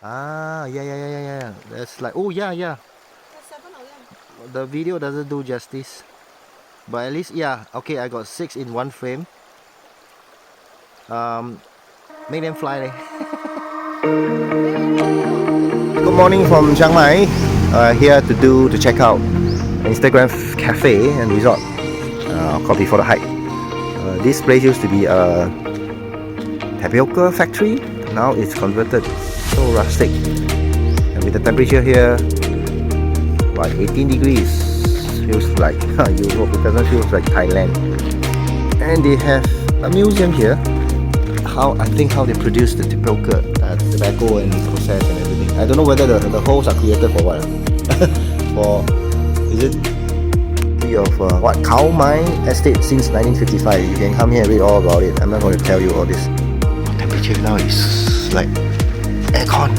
Ah, yeah. That's like, oh yeah. The video doesn't do justice, but at least, yeah. Okay, I got 6 in one frame. Make them fly. Good morning from Chiang Mai. Here to check out Instagram cafe and resort. Called before the hike. This place used to be a tapioca factory. Now it's converted, so rustic. And with the temperature here, like 18 degrees, feels like Europe. It doesn't feel like Thailand. And they have a museum here. I think how they produce the tapioca, tobacco and process and everything. I don't know whether the holes are created for what. For is it of what Khao Mai Estate since 1955. You can come here and read all about it. I'm not going to tell you all this. Temperature now is like aircon,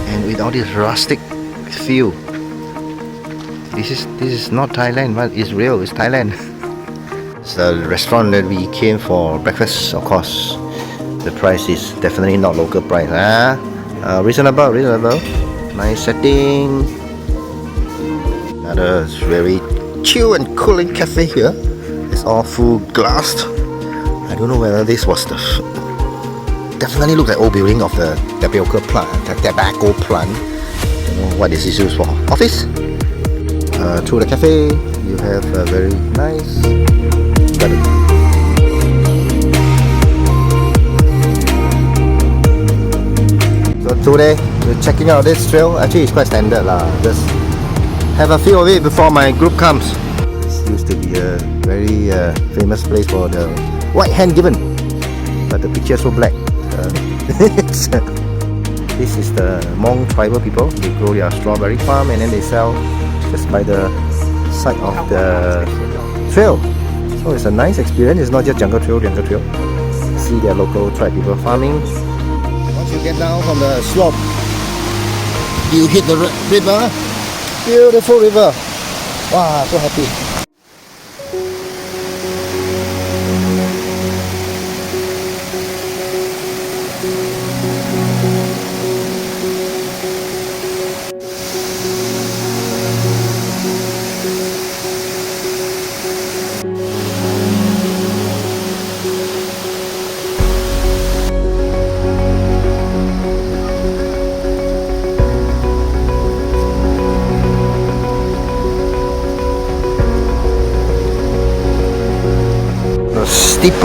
and with all this rustic feel. This is not Thailand, but it's real. It's Thailand. It's the restaurant that we came for breakfast. Of course, the price is definitely not local price. Reasonable. Nice setting. Another very chill and cooling cafe here. It's all full glassed. I don't know whether this was the definitely looks like old building of the tapioca plant, the tobacco plant. Don't know what this is used for. Office. Through the cafe, you have a very nice garden. So today we're checking out this trail. Actually, it's quite standard lah. Just have a feel of it before my group comes. This used to be a very famous place for the white hand given, but the picture is so black. This is the Hmong tribal people. They grow their strawberry farm and then they sell just by the side of the trail. So it's a nice experience. It's not just jungle trail. See their local tribe people farming. Once you get down from the slope, you hit the river. Beautiful river. Wow, so happy.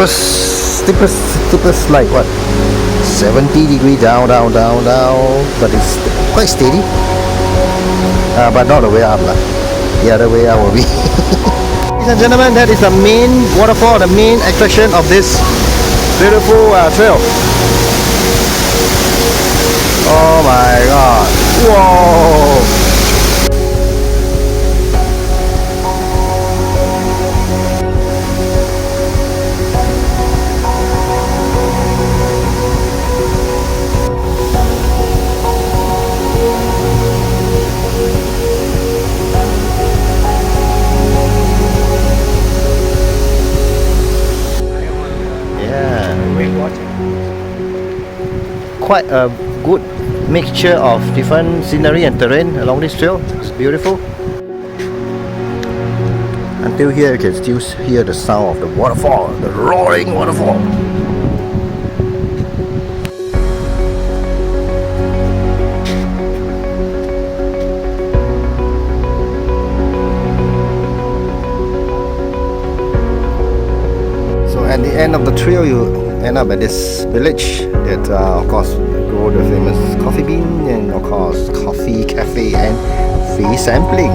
Steepest like what? 70 degree down, but it's quite steady. But not the way up lah. The other way up will be. Ladies and gentlemen, that is the main waterfall, the main attraction of this beautiful trail. Oh my god! Whoa! Quite a good mixture of different scenery and terrain along this trail. It's beautiful. Until here you can still hear the sound of the waterfall, the roaring waterfall. So at the end of the trail you end up at this village that of course grow the famous coffee bean and of course coffee cafe and free sampling.